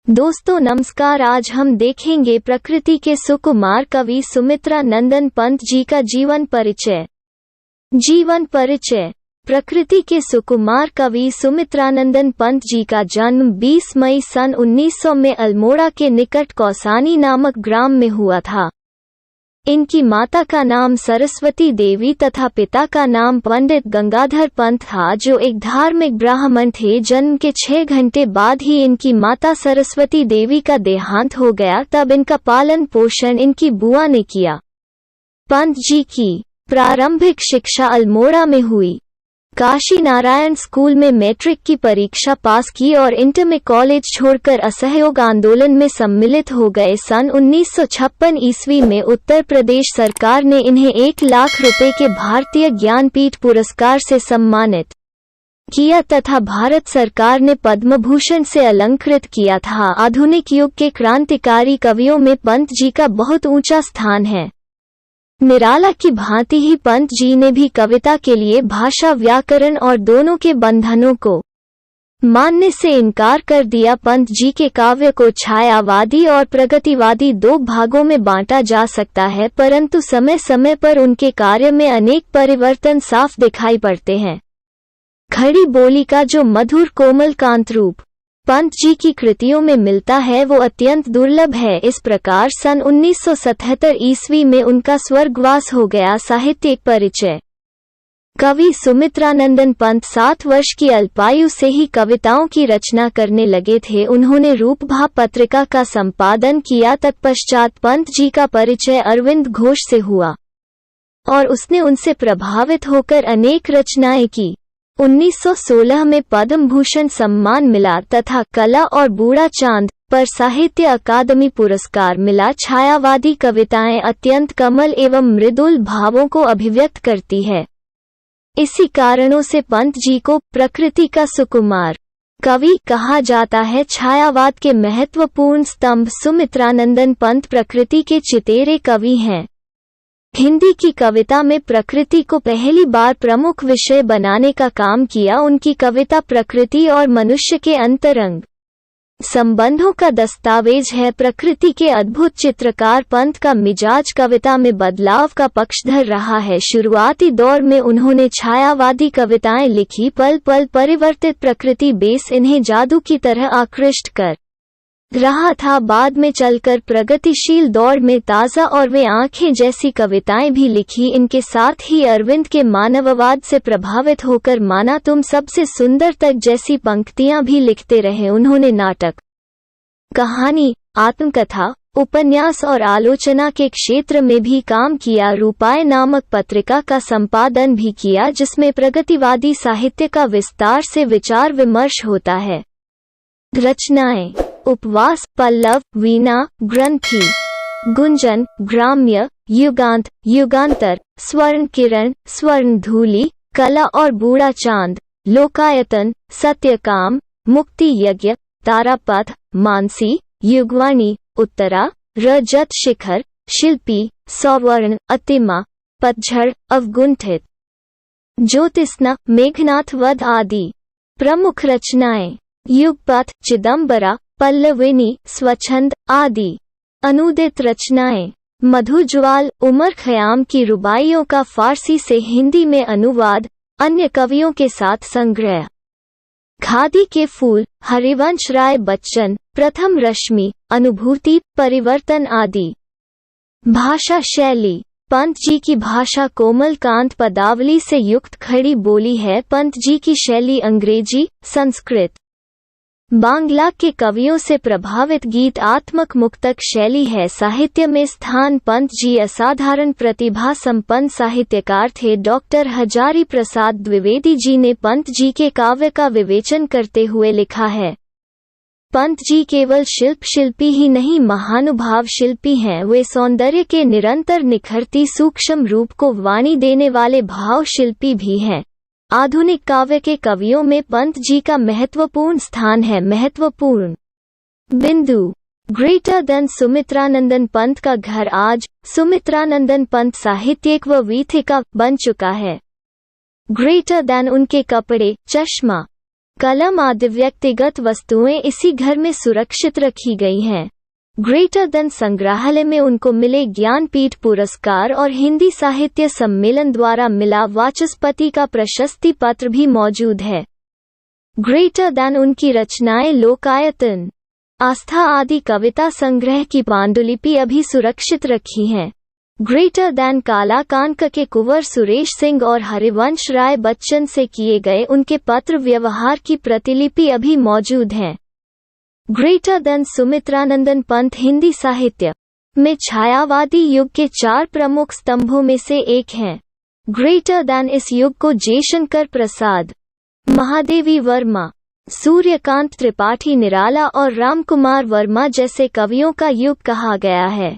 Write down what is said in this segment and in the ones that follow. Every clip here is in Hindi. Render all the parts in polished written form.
दोस्तों नमस्कार। आज हम देखेंगे प्रकृति के सुकुमार कवि सुमित्रा नंदन पंत जी का जीवन परिचय। प्रकृति के सुकुमार कवि सुमित्रानंदन पंत जी का जन्म 20 मई सन 1900 में अल्मोड़ा के निकट कौसानी नामक ग्राम में हुआ था। इनकी माता का नाम सरस्वती देवी तथा पिता का नाम पंडित गंगाधर पंत था, जो एक धार्मिक ब्राह्मण थे। जन्म के 6 घंटे बाद ही इनकी माता सरस्वती देवी का देहांत हो गया। तब इनका पालन पोषण इनकी बुआ ने किया। पंत जी की प्रारंभिक शिक्षा अल्मोड़ा में हुई। काशी नारायण स्कूल में मैट्रिक की परीक्षा पास की और इंटर में कॉलेज छोड़कर असहयोग आंदोलन में सम्मिलित हो गए। सन 1956 ईस्वी में उत्तर प्रदेश सरकार ने इन्हें 1 लाख रुपए के भारतीय ज्ञानपीठ पुरस्कार से सम्मानित किया तथा भारत सरकार ने पद्म भूषण से अलंकृत किया था। आधुनिक युग के क्रांतिकारी कवियों में पंत जी का बहुत ऊंचा स्थान है। निराला की भांति ही पंत जी ने भी कविता के लिए भाषा, व्याकरण और दोनों के बंधनों को मानने से इनकार कर दिया। पंत जी के काव्य को छायावादी और प्रगतिवादी 2 भागों में बांटा जा सकता है, परंतु समय समय पर उनके कार्य में अनेक परिवर्तन साफ दिखाई पड़ते हैं। खड़ी बोली का जो मधुर कोमल कांत रूप पंत जी की कृतियों में मिलता है, वो अत्यंत दुर्लभ है। इस प्रकार सन 1977 ईस्वी में उनका स्वर्गवास हो गया। साहित्यिक परिचय। कवि सुमित्रानंदन पंत 7 वर्ष की अल्पायु से ही कविताओं की रचना करने लगे थे। उन्होंने रूपभाव पत्रिका का संपादन किया। तत्पश्चात पंत जी का परिचय अरविंद घोष से हुआ और उसने उनसे प्रभावित होकर अनेक रचनाएं की। 1916 में पद्म भूषण सम्मान मिला तथा कला और बूढ़ा चांद पर साहित्य अकादमी पुरस्कार मिला। छायावादी कविताएं अत्यंत कमल एवं मृदुल भावों को अभिव्यक्त करती है। इसी कारणों से पंत जी को प्रकृति का सुकुमार कवि कहा जाता है। छायावाद के महत्वपूर्ण स्तंभ सुमित्रानंदन पंत प्रकृति के चितेरे कवि हैं। हिंदी की कविता में प्रकृति को पहली बार प्रमुख विषय बनाने का काम किया। उनकी कविता प्रकृति और मनुष्य के अंतरंग संबंधों का दस्तावेज है। प्रकृति के अद्भुत चित्रकार पंत का मिजाज कविता में बदलाव का पक्षधर रहा है। शुरुआती दौर में उन्होंने छायावादी कविताएं लिखी। पल पल परिवर्तित प्रकृति बेस इन्हें जादू की तरह आकृष्ट कर रहा था। बाद में चलकर प्रगतिशील दौर में ताज़ा और वे आंखें जैसी कविताएं भी लिखी। इनके साथ ही अरविंद के मानववाद से प्रभावित होकर माना तुम सबसे सुंदर तक जैसी पंक्तियां भी लिखते रहे। उन्होंने नाटक, कहानी, आत्मकथा, उपन्यास और आलोचना के क्षेत्र में भी काम किया। रूपाए नामक पत्रिका का संपादन भी किया, जिसमें प्रगतिवादी साहित्य का विस्तार से विचार विमर्श होता है। रचनाएं: उपवास, पल्लव, वीणा, ग्रंथि, गुंजन, ग्राम्य, युगांत, युगांतर, स्वर्ण किरण, स्वर्ण धूलि, कला और बूढ़ा चांद, लोकायतन, सत्यकाम, मुक्ति यज्ञ, तारापथ, मानसी, युगवाणी, उत्तरा, रजत शिखर, शिल्पी, सौवर्ण, अतिमा, पतझड़, अवगुंठित, ज्योतिस्ना, मेघनाथ वध आदि। प्रमुख रचनाएं: युगपथ, चिदंबरा, पल्लविनी, स्वच्छंद आदि। अनुदित रचनाएं: मधुज्वाल, उमर खयाम की रुबाइयों का फारसी से हिंदी में अनुवाद, अन्य कवियों के साथ संग्रह। खादी के फूल, हरिवंश राय बच्चन, प्रथम रश्मि, अनुभूति, परिवर्तन आदि। भाषा शैली: पंत जी की भाषा कोमल कांत पदावली से युक्त खड़ी बोली है। पंत जी की शैली अंग्रेजी, संस्कृत, बांग्ला के कवियों से प्रभावित गीतात्मक मुक्तक शैली है। साहित्य में स्थान: पंत जी असाधारण प्रतिभा संपन्न साहित्यकार थे। डॉक्टर हजारी प्रसाद द्विवेदी जी ने पंत जी के काव्य का विवेचन करते हुए लिखा है, पंत जी केवल शिल्पी ही नहीं, महानुभाव शिल्पी हैं। वे सौंदर्य के निरंतर निखरती सूक्ष्म रूप को वाणी देने वाले भाव शिल्पी भी हैं। आधुनिक काव्य के कवियों में पंत जी का महत्वपूर्ण स्थान है। महत्वपूर्ण बिंदु: ग्रेटर देन सुमित्रानंदन पंत का घर आज सुमित्रानंदन पंत साहित्यिक व वीथिका बन चुका है। ग्रेटर देन उनके कपड़े, चश्मा, कलम आदि व्यक्तिगत वस्तुएं इसी घर में सुरक्षित रखी गई हैं। ग्रेटर देन संग्रहालय में उनको मिले ज्ञानपीठ पुरस्कार और हिंदी साहित्य सम्मेलन द्वारा मिला वाचस्पति का प्रशस्ति पत्र भी मौजूद है। ग्रेटर देन उनकी रचनाएं लोकायतन, आस्था आदि कविता संग्रह की पांडुलिपि अभी सुरक्षित रखी हैं। ग्रेटर देन कालाकांक के कुंवर सुरेश सिंह और हरिवंश राय बच्चन से किए गए उनके पत्र व्यवहार की प्रतिलिपि अभी मौजूद हैं। ग्रेटर देन सुमित्रानंदन पंत हिंदी साहित्य में छायावादी युग के 4 प्रमुख स्तंभों में से एक हैं। ग्रेटर देन इस युग को जयशंकर प्रसाद, महादेवी वर्मा, सूर्यकांत त्रिपाठी निराला और रामकुमार वर्मा जैसे कवियों का युग कहा गया है।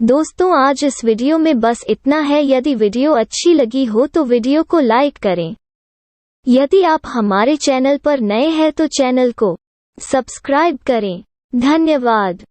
दोस्तों, आज इस वीडियो में बस इतना है। यदि वीडियो अच्छी लगी हो तो वीडियो को लाइक करें। यदि आप हमारे चैनल पर नए हैं तो चैनल को सब्सक्राइब करें। धन्यवाद।